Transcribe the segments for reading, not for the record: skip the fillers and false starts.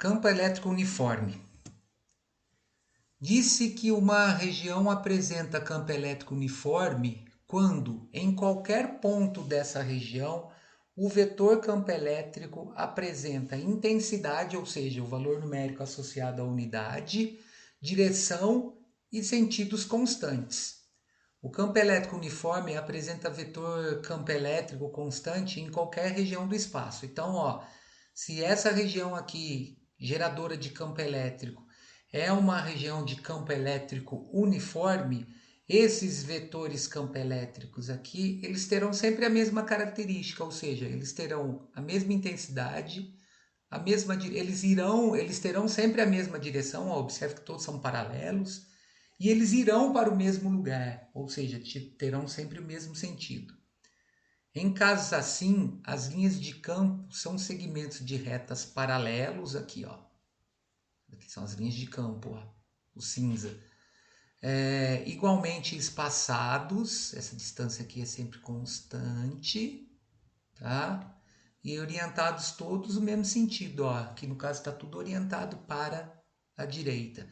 Campo elétrico uniforme. Disse que uma região apresenta campo elétrico uniforme quando, em qualquer ponto dessa região, o vetor campo elétrico apresenta intensidade, ou seja, o valor numérico associado à unidade, direção e sentidos constantes. O campo elétrico uniforme apresenta vetor campo elétrico constante em qualquer região do espaço. Então, se essa região aqui, geradora de campo elétrico, é uma região de campo elétrico uniforme, esses vetores campo elétricos aqui, eles terão sempre a mesma característica, ou seja, eles terão a mesma intensidade, eles terão sempre a mesma direção, observe que todos são paralelos, e eles irão para o mesmo lugar, ou seja, terão sempre o mesmo sentido. Em casos assim, as linhas de campo são segmentos de retas paralelos, aqui são as linhas de campo, o cinza, igualmente espaçados, essa distância aqui é sempre constante, tá? E orientados todos no mesmo sentido, aqui no caso está tudo orientado para a direita.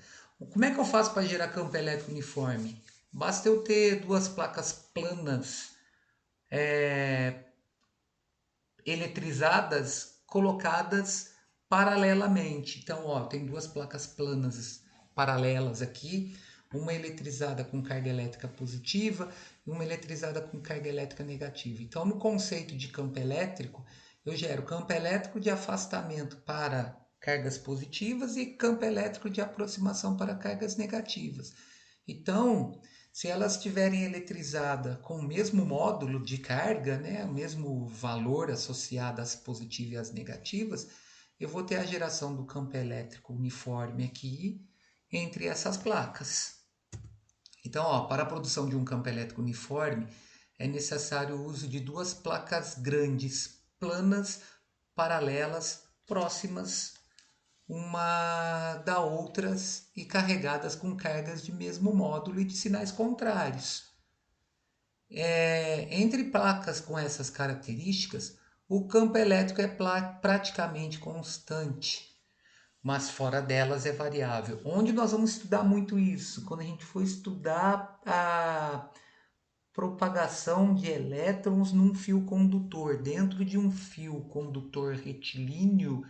Como é que eu faço para gerar campo elétrico uniforme? Basta eu ter duas placas planas eletrizadas colocadas paralelamente. Então, tem duas placas planas paralelas aqui, uma eletrizada com carga elétrica positiva e uma eletrizada com carga elétrica negativa. Então, no conceito de campo elétrico, eu gero campo elétrico de afastamento para cargas positivas e campo elétrico de aproximação para cargas negativas. Então, se elas estiverem eletrizadas com o mesmo módulo de carga, né, o mesmo valor associado às positivas e às negativas, eu vou ter a geração do campo elétrico uniforme aqui entre essas placas. Então, para a produção de um campo elétrico uniforme, é necessário o uso de duas placas grandes, planas, paralelas, próximas uma da outras e carregadas com cargas de mesmo módulo e de sinais contrários. Entre placas com essas características, o campo elétrico é praticamente constante, mas fora delas é variável. Onde nós vamos estudar muito isso? Quando a gente for estudar a propagação de elétrons num fio condutor. Dentro de um fio condutor retilíneo,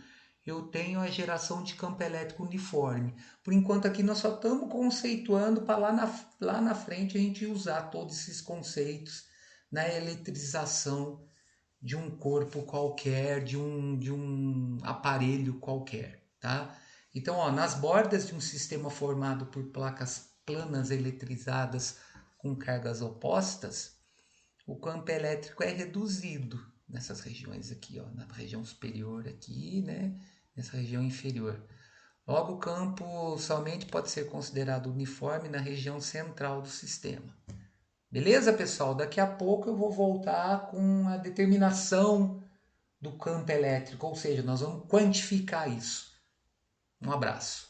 eu tenho a geração de campo elétrico uniforme. Por enquanto aqui nós só estamos conceituando para lá na frente a gente usar todos esses conceitos na eletrização de um corpo qualquer, de um aparelho qualquer, tá? Então, nas bordas de um sistema formado por placas planas eletrizadas com cargas opostas, o campo elétrico é reduzido nessas regiões aqui, na região superior aqui, né? Nessa região inferior. Logo, o campo somente pode ser considerado uniforme na região central do sistema. Beleza, pessoal? Daqui a pouco eu vou voltar com a determinação do campo elétrico, ou seja, nós vamos quantificar isso. Um abraço.